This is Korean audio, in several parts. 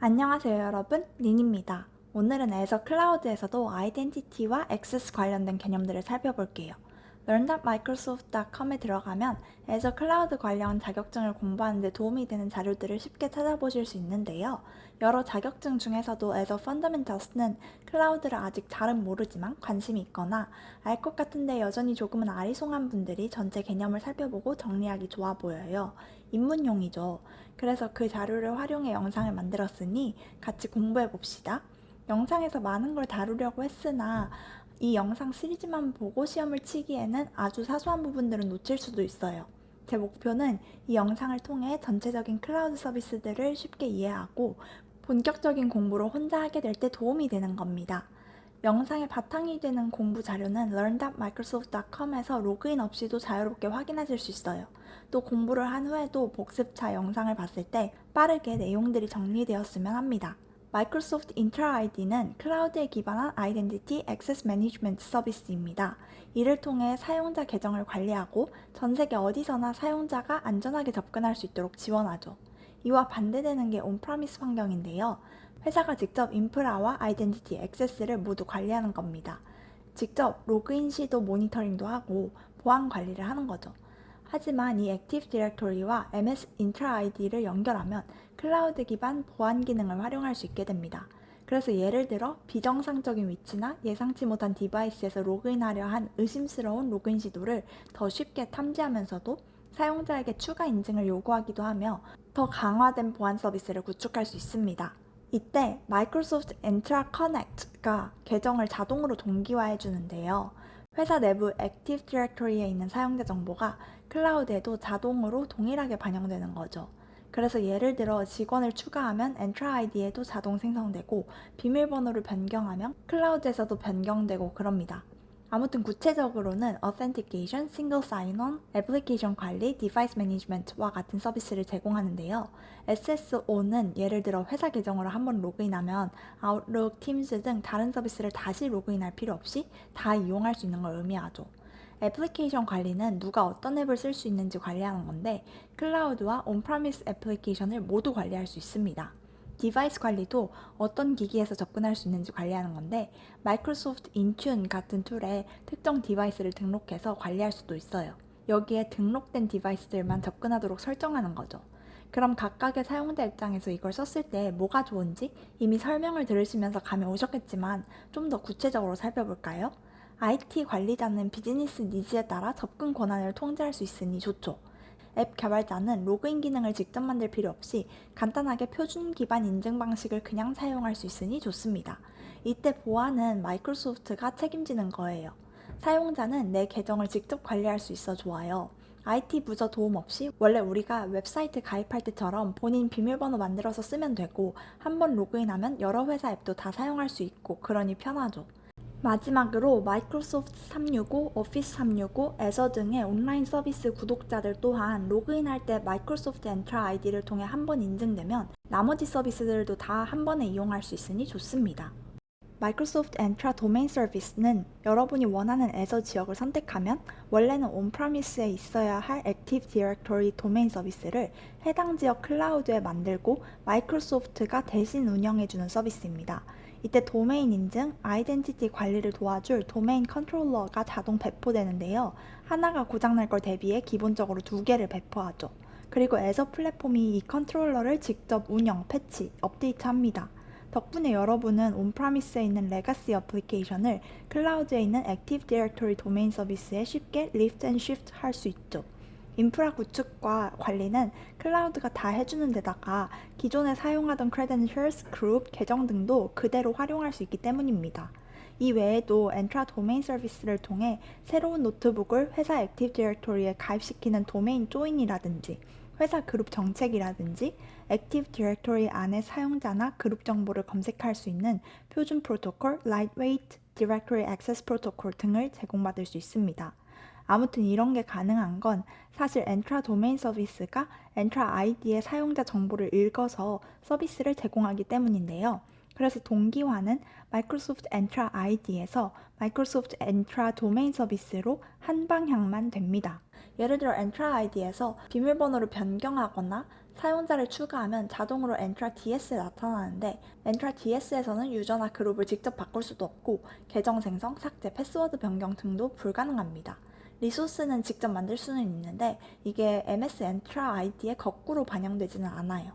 안녕하세요 여러분, 닌입니다. 오늘은 애저 클라우드에서도 아이덴티티와 액세스 관련된 개념들을 살펴볼게요. learn.microsoft.com에 들어가면 애저 클라우드 관련 자격증을 공부하는 데 도움이 되는 자료들을 쉽게 찾아보실 수 있는데요. 여러 자격증 중에서도 애저 펀더멘털스는 클라우드를 아직 잘은 모르지만 관심이 있거나 알 것 같은데 여전히 조금은 아리송한 분들이 전체 개념을 살펴보고 정리하기 좋아 보여요. 입문용이죠. 그래서 그 자료를 활용해 영상을 만들었으니 같이 공부해 봅시다. 영상에서 많은 걸 다루려고 했으나 이 영상 시리즈만 보고 시험을 치기에는 아주 사소한 부분들은 놓칠 수도 있어요. 제 목표는 이 영상을 통해 전체적인 클라우드 서비스들을 쉽게 이해하고 본격적인 공부를 혼자 하게 될 때 도움이 되는 겁니다. 영상의 바탕이 되는 공부 자료는 learn.microsoft.com에서 로그인 없이도 자유롭게 확인하실 수 있어요. 또 공부를 한 후에도 복습차 영상을 봤을 때 빠르게 내용들이 정리되었으면 합니다. 마이크로소프트 인트라 아이디는 클라우드에 기반한 아이덴티티 액세스 매니지먼트 서비스입니다. 이를 통해 사용자 계정을 관리하고 전 세계 어디서나 사용자가 안전하게 접근할 수 있도록 지원하죠. 이와 반대되는 게 온프라미스 환경인데요. 회사가 직접 인프라와 아이덴티티 액세스를 모두 관리하는 겁니다. 직접 로그인 시도 모니터링도 하고 보안 관리를 하는 거죠. 하지만 이 액티브 디렉토리와 MS 인트라 아이디를 연결하면 클라우드 기반 보안 기능을 활용할 수 있게 됩니다. 그래서 예를 들어 비정상적인 위치나 예상치 못한 디바이스에서 로그인하려 한 의심스러운 로그인 시도를 더 쉽게 탐지하면서도 사용자에게 추가 인증을 요구하기도 하며 더 강화된 보안 서비스를 구축할 수 있습니다. 이때 마이크로소프트 엔트라 커넥트가 계정을 자동으로 동기화해 주는데요. 회사 내부 액티브 디렉토리에 있는 사용자 정보가 클라우드에도 자동으로 동일하게 반영되는 거죠. 그래서 예를 들어 직원을 추가하면 엔트라 아이디에도 자동 생성되고 비밀번호를 변경하면 클라우드에서도 변경되고 그럽니다. 아무튼 구체적으로는 Authentication, Single Sign-On, 애플리케이션 관리, Device Management와 같은 서비스를 제공하는데요. SSO는 예를 들어 회사 계정으로 한번 로그인하면 Outlook, Teams 등 다른 서비스를 다시 로그인할 필요 없이 다 이용할 수 있는 걸 의미하죠. 애플리케이션 관리는 누가 어떤 앱을 쓸 수 있는지 관리하는 건데 클라우드와 온프라미스 애플리케이션을 모두 관리할 수 있습니다. 디바이스 관리도 어떤 기기에서 접근할 수 있는지 관리하는 건데 마이크로소프트 인튠 같은 툴에 특정 디바이스를 등록해서 관리할 수도 있어요. 여기에 등록된 디바이스들만 접근하도록 설정하는 거죠. 그럼 각각의 사용자 입장에서 이걸 썼을 때 뭐가 좋은지 이미 설명을 들으시면서 감이 오셨겠지만 좀 더 구체적으로 살펴볼까요? IT 관리자는 비즈니스 니즈에 따라 접근 권한을 통제할 수 있으니 좋죠. 앱 개발자는 로그인 기능을 직접 만들 필요 없이 간단하게 표준 기반 인증 방식을 그냥 사용할 수 있으니 좋습니다. 이때 보안은 마이크로소프트가 책임지는 거예요. 사용자는 내 계정을 직접 관리할 수 있어 좋아요. IT 부서 도움 없이 원래 우리가 웹사이트 가입할 때처럼 본인 비밀번호 만들어서 쓰면 되고 한번 로그인하면 여러 회사 앱도 다 사용할 수 있고 그러니 편하죠. 마지막으로 마이크로소프트 365, 오피스 365, 애저 등의 온라인 서비스 구독자들 또한 로그인할 때 마이크로소프트 엔트라 아이디를 통해 한 번 인증되면 나머지 서비스들도 다 한 번에 이용할 수 있으니 좋습니다. 마이크로소프트 엔트라 도메인 서비스는 여러분이 원하는 애저 지역을 선택하면 원래는 온프라미스에 있어야 할 액티브 디렉토리 도메인 서비스를 해당 지역 클라우드에 만들고 마이크로소프트가 대신 운영해주는 서비스입니다. 이때 도메인 인증, 아이덴티티 관리를 도와줄 도메인 컨트롤러가 자동 배포되는데요. 하나가 고장날 걸 대비해 기본적으로 2개를 배포하죠. 그리고 애저 플랫폼이 이 컨트롤러를 직접 운영, 패치, 업데이트합니다. 덕분에 여러분은 온프라미스에 있는 레가시 어플리케이션을 클라우드에 있는 액티브 디렉토리 도메인 서비스에 쉽게 리프트 앤 쉬프트 할 수 있죠. 인프라 구축과 관리는 클라우드가 다 해주는 데다가 기존에 사용하던 credentials, 그룹, 계정 등도 그대로 활용할 수 있기 때문입니다. 이 외에도 엔트라 도메인 서비스를 통해 새로운 노트북을 회사 액티브 디렉토리에 가입시키는 도메인 조인이라든지 회사 그룹 정책이라든지 액티브 디렉토리 안에 사용자나 그룹 정보를 검색할 수 있는 표준 프로토콜, Lightweight Directory Access Protocol 등을 제공받을 수 있습니다. 아무튼 이런 게 가능한 건 사실 엔트라 도메인 서비스가 엔트라 아이디의 사용자 정보를 읽어서 서비스를 제공하기 때문인데요. 그래서 동기화는 마이크로소프트 엔트라 아이디에서 마이크로소프트 엔트라 도메인 서비스로 한 방향만 됩니다. 예를 들어 엔트라 아이디에서 비밀번호를 변경하거나 사용자를 추가하면 자동으로 엔트라 DS에 나타나는데 엔트라 DS에서는 유저나 그룹을 직접 바꿀 수도 없고 계정 생성, 삭제, 패스워드 변경 등도 불가능합니다. 리소스는 직접 만들 수는 있는데 이게 MS 엔트라 아이디에 거꾸로 반영되지는 않아요.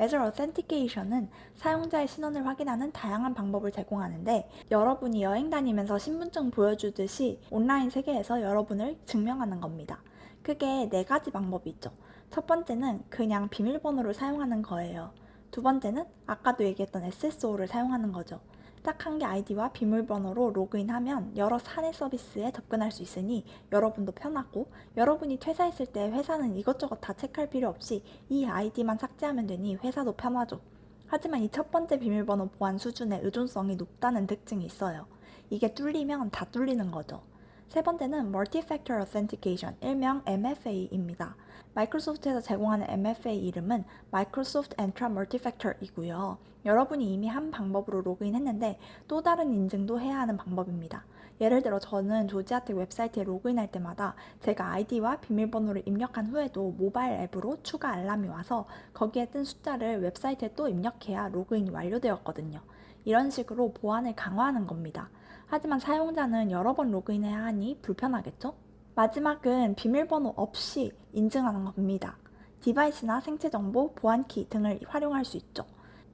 Azure Authentication은 사용자의 신원을 확인하는 다양한 방법을 제공하는데 여러분이 여행 다니면서 신분증 보여주듯이 온라인 세계에서 여러분을 증명하는 겁니다. 크게 4가지 방법이 있죠. 첫 번째는 그냥 비밀번호를 사용하는 거예요. 두 번째는 아까도 얘기했던 SSO를 사용하는 거죠. 딱 한 개 아이디와 비밀번호로 로그인하면 여러 사내 서비스에 접근할 수 있으니 여러분도 편하고 여러분이 퇴사했을 때 회사는 이것저것 다 체크할 필요 없이 이 아이디만 삭제하면 되니 회사도 편하죠. 하지만 이 첫 번째 비밀번호 보안 수준의 의존성이 높다는 특징이 있어요. 이게 뚫리면 다 뚫리는 거죠. 세 번째는 Multi-Factor Authentication, 일명 MFA입니다. 마이크로소프트에서 제공하는 MFA 이름은 Microsoft Entra Multifactor이고요. 여러분이 이미 한 방법으로 로그인했는데 또 다른 인증도 해야 하는 방법입니다. 예를 들어 저는 조지아텍 웹사이트에 로그인할 때마다 제가 아이디와 비밀번호를 입력한 후에도 모바일 앱으로 추가 알람이 와서 거기에 뜬 숫자를 웹사이트에 또 입력해야 로그인이 완료되었거든요. 이런 식으로 보안을 강화하는 겁니다. 하지만 사용자는 여러 번 로그인해야 하니 불편하겠죠? 마지막은 비밀번호 없이 인증하는 겁니다. 디바이스나 생체 정보, 보안키 등을 활용할 수 있죠.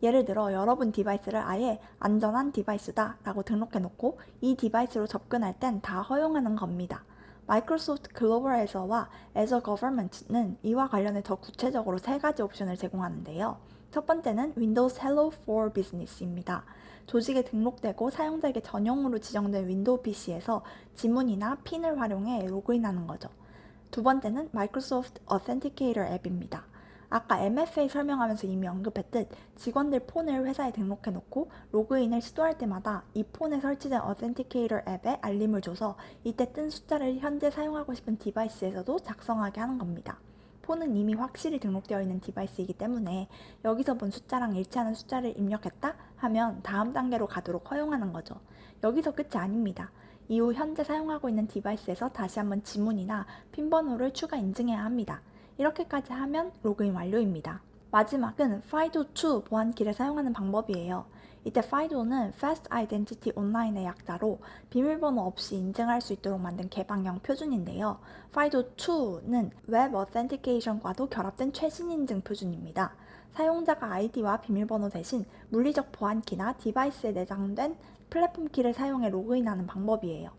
예를 들어 여러분 디바이스를 아예 안전한 디바이스다 라고 등록해 놓고 이 디바이스로 접근할 땐 다 허용하는 겁니다. 마이크로소프트 글로벌에서와 Azure Government는 이와 관련해 더 구체적으로 3가지 옵션을 제공하는데요. 첫 번째는 Windows Hello for Business입니다. 조직에 등록되고 사용자에게 전용으로 지정된 윈도우 PC에서 지문이나 핀을 활용해 로그인하는 거죠. 두 번째는 Microsoft Authenticator 앱입니다. 아까 MFA 설명하면서 이미 언급했듯 직원들 폰을 회사에 등록해 놓고 로그인을 시도할 때마다 이 폰에 설치된 Authenticator 앱에 알림을 줘서 이때 뜬 숫자를 현재 사용하고 싶은 디바이스에서도 작성하게 하는 겁니다. 폰은 이미 확실히 등록되어 있는 디바이스이기 때문에 여기서 본 숫자랑 일치하는 숫자를 입력했다 하면 다음 단계로 가도록 허용하는 거죠. 여기서 끝이 아닙니다. 이후 현재 사용하고 있는 디바이스에서 다시 한번 지문이나 핀 번호를 추가 인증해야 합니다. 이렇게까지 하면 로그인 완료입니다. 마지막은 FIDO2 보안키를 사용하는 방법이에요. 이때 FIDO는 Fast Identity Online의 약자로 비밀번호 없이 인증할 수 있도록 만든 개방형 표준인데요. FIDO2는 웹 어센티케이션과도 결합된 최신 인증 표준입니다. 사용자가 아이디와 비밀번호 대신 물리적 보안키나 디바이스에 내장된 플랫폼 키를 사용해 로그인하는 방법이에요.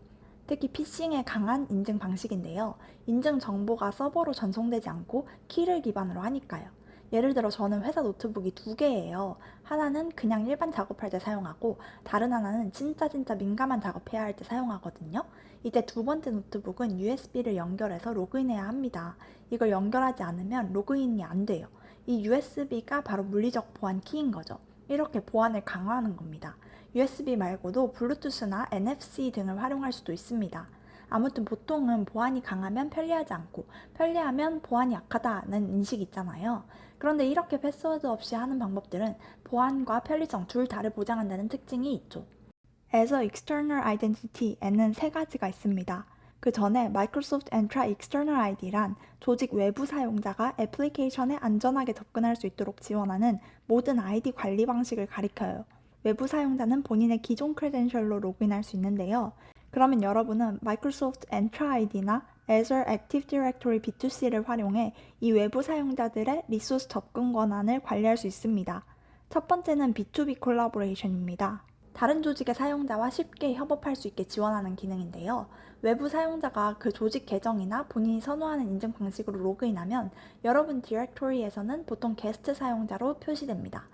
특히 피싱에 강한 인증 방식인데요. 인증 정보가 서버로 전송되지 않고 키를 기반으로 하니까요. 예를 들어 저는 회사 노트북이 2개예요. 하나는 그냥 일반 작업할 때 사용하고 다른 하나는 진짜 민감한 작업해야 할 때 사용하거든요. 이때 두 번째 노트북은 USB를 연결해서 로그인해야 합니다. 이걸 연결하지 않으면 로그인이 안 돼요. 이 USB가 바로 물리적 보안 키인 거죠. 이렇게 보안을 강화하는 겁니다. USB 말고도 블루투스나 NFC 등을 활용할 수도 있습니다. 아무튼 보통은 보안이 강하면 편리하지 않고 편리하면 보안이 약하다는 인식이 있잖아요. 그런데 이렇게 패스워드 없이 하는 방법들은 보안과 편리성 둘 다를 보장한다는 특징이 있죠. Azure External Identity에는 3가지가 있습니다. 그 전에 Microsoft Entra External ID란 조직 외부 사용자가 애플리케이션에 안전하게 접근할 수 있도록 지원하는 모든 아이디 관리 방식을 가리켜요. 외부 사용자는 본인의 기존 크레덴셜로 로그인할 수 있는데요. 그러면 여러분은 Microsoft Entra ID나 Azure Active Directory B2C를 활용해 이 외부 사용자들의 리소스 접근 권한을 관리할 수 있습니다. 첫 번째는 B2B 콜라보레이션입니다. 다른 조직의 사용자와 쉽게 협업할 수 있게 지원하는 기능인데요. 외부 사용자가 그 조직 계정이나 본인이 선호하는 인증 방식으로 로그인하면 여러분 디렉토리에서는 보통 게스트 사용자로 표시됩니다.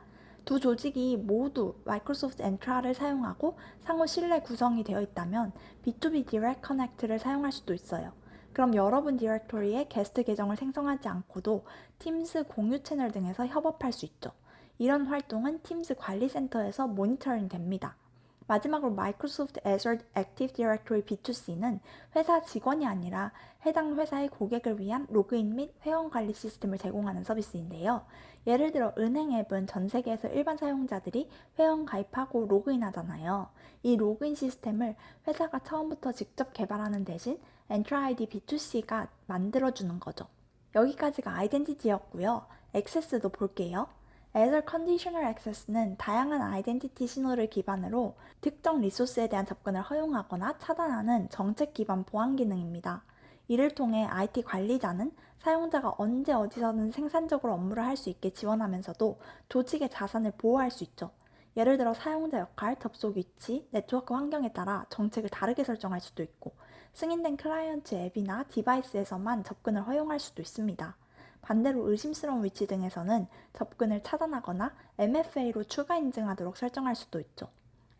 두 조직이 모두 마이크로소프트 엔트라를 사용하고 상호 신뢰 구성이 되어 있다면 B2B 디렉트 커넥트를 사용할 수도 있어요. 그럼 여러분 디렉토리에 게스트 계정을 생성하지 않고도 팀스 공유 채널 등에서 협업할 수 있죠. 이런 활동은 팀스 관리센터에서 모니터링 됩니다. 마지막으로 마이크로소프트 Azure Active Directory B2C는 회사 직원이 아니라 해당 회사의 고객을 위한 로그인 및 회원 관리 시스템을 제공하는 서비스인데요. 예를 들어 은행 앱은 전 세계에서 일반 사용자들이 회원 가입하고 로그인 하잖아요. 이 로그인 시스템을 회사가 처음부터 직접 개발하는 대신 Entra ID B2C가 만들어주는 거죠. 여기까지가 아이덴티티였고요. 액세스도 볼게요. Azure Conditional Access는 다양한 아이덴티티 신호를 기반으로 특정 리소스에 대한 접근을 허용하거나 차단하는 정책 기반 보안 기능입니다. 이를 통해 IT 관리자는 사용자가 언제 어디서든 생산적으로 업무를 할 수 있게 지원하면서도 조직의 자산을 보호할 수 있죠. 예를 들어 사용자 역할, 접속 위치, 네트워크 환경에 따라 정책을 다르게 설정할 수도 있고 승인된 클라이언트 앱이나 디바이스에서만 접근을 허용할 수도 있습니다. 반대로 의심스러운 위치 등에서는 접근을 차단하거나 MFA로 추가 인증하도록 설정할 수도 있죠.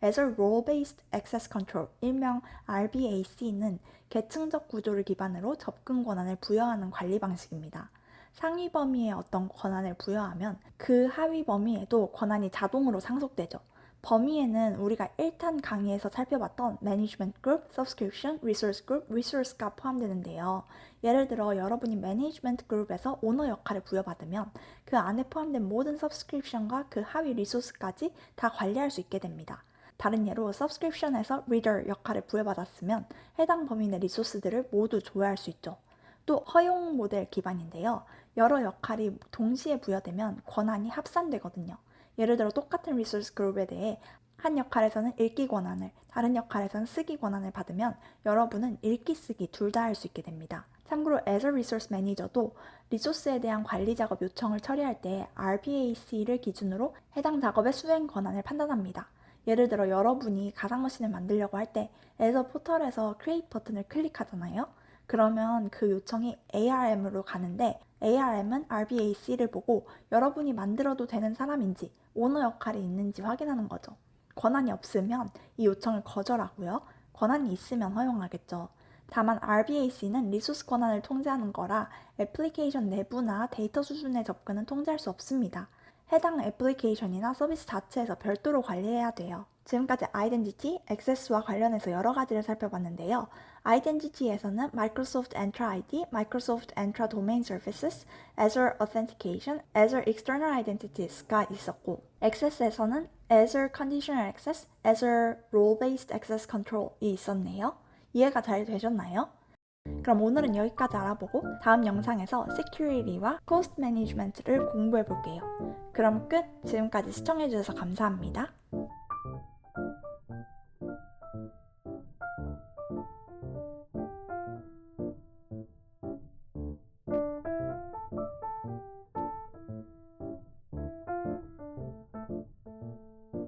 Azure Role-Based Access Control, 일명 RBAC는 계층적 구조를 기반으로 접근 권한을 부여하는 관리 방식입니다. 상위 범위에 어떤 권한을 부여하면 그 하위 범위에도 권한이 자동으로 상속되죠. 범위에는 우리가 1탄 강의에서 살펴봤던 Management Group, Subscription, Resource Group, Resource가 포함되는데요. 예를 들어 여러분이 Management Group에서 오너 역할을 부여받으면 그 안에 포함된 모든 Subscription과 그 하위 리소스까지 다 관리할 수 있게 됩니다. 다른 예로 Subscription에서 Reader 역할을 부여받았으면 해당 범위 내 리소스들을 모두 조회할 수 있죠. 또 허용 모델 기반인데요. 여러 역할이 동시에 부여되면 권한이 합산되거든요. 예를 들어 똑같은 리소스 그룹에 대해 한 역할에서는 읽기 권한을, 다른 역할에서는 쓰기 권한을 받으면 여러분은 읽기, 쓰기 둘 다 할 수 있게 됩니다. 참고로 Azure Resource Manager도 리소스에 대한 관리 작업 요청을 처리할 때 RBAC를 기준으로 해당 작업의 수행 권한을 판단합니다. 예를 들어 여러분이 가상머신을 만들려고 할 때 Azure 포털에서 Create 버튼을 클릭하잖아요. 그러면 그 요청이 ARM으로 가는데 ARM은 RBAC를 보고 여러분이 만들어도 되는 사람인지 오너 역할이 있는지 확인하는 거죠. 권한이 없으면 이 요청을 거절하고요. 권한이 있으면 허용하겠죠. 다만 RBAC는 리소스 권한을 통제하는 거라 애플리케이션 내부나 데이터 수준의 접근은 통제할 수 없습니다. 해당 애플리케이션이나 서비스 자체에서 별도로 관리해야 돼요. 지금까지 아이덴티티, 액세스와 관련해서 여러 가지를 살펴봤는데요. 아이덴티티에서는 Microsoft Entra ID, Microsoft Entra Domain Services, Azure Authentication, Azure External Identities가 있었고, 액세스에서는 Azure Conditional Access, Azure Role-Based Access Control이 있었네요. 이해가 잘 되셨나요? 그럼 오늘은 여기까지 알아보고 다음 영상에서 Security와 Cost Management를 공부해 볼게요. 그럼 끝! 지금까지 시청해주셔서 감사합니다.